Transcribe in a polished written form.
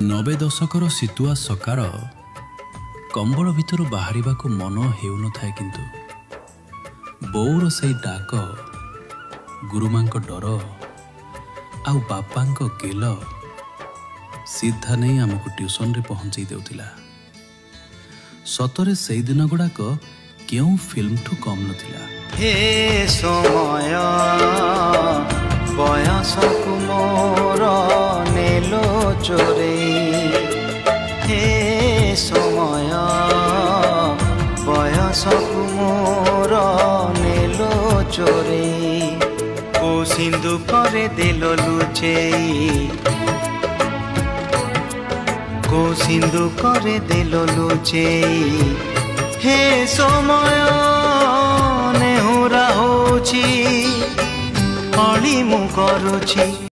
नबे दशकर शीतुआ सकार कंबल भितर बाहर को मन हेउन थाए किंतु बोर से डाक गुरुमां डर आउ बापा गेल सीधा नहीं आमको ट्यूशन रे पहुंचाई देउथिला। सतरे से दिन गुड़ाक क्यों फिल्म ठू कम नथिला। हे समय बयस कुमोर नेलो चोरे, हे समय बयस कुमोर नेलो चोरे, को सिंधु करे दिल लुचेई, को सिंधु करे दिल लुचेई। हे समय नेहुरा होची अली मु करुची।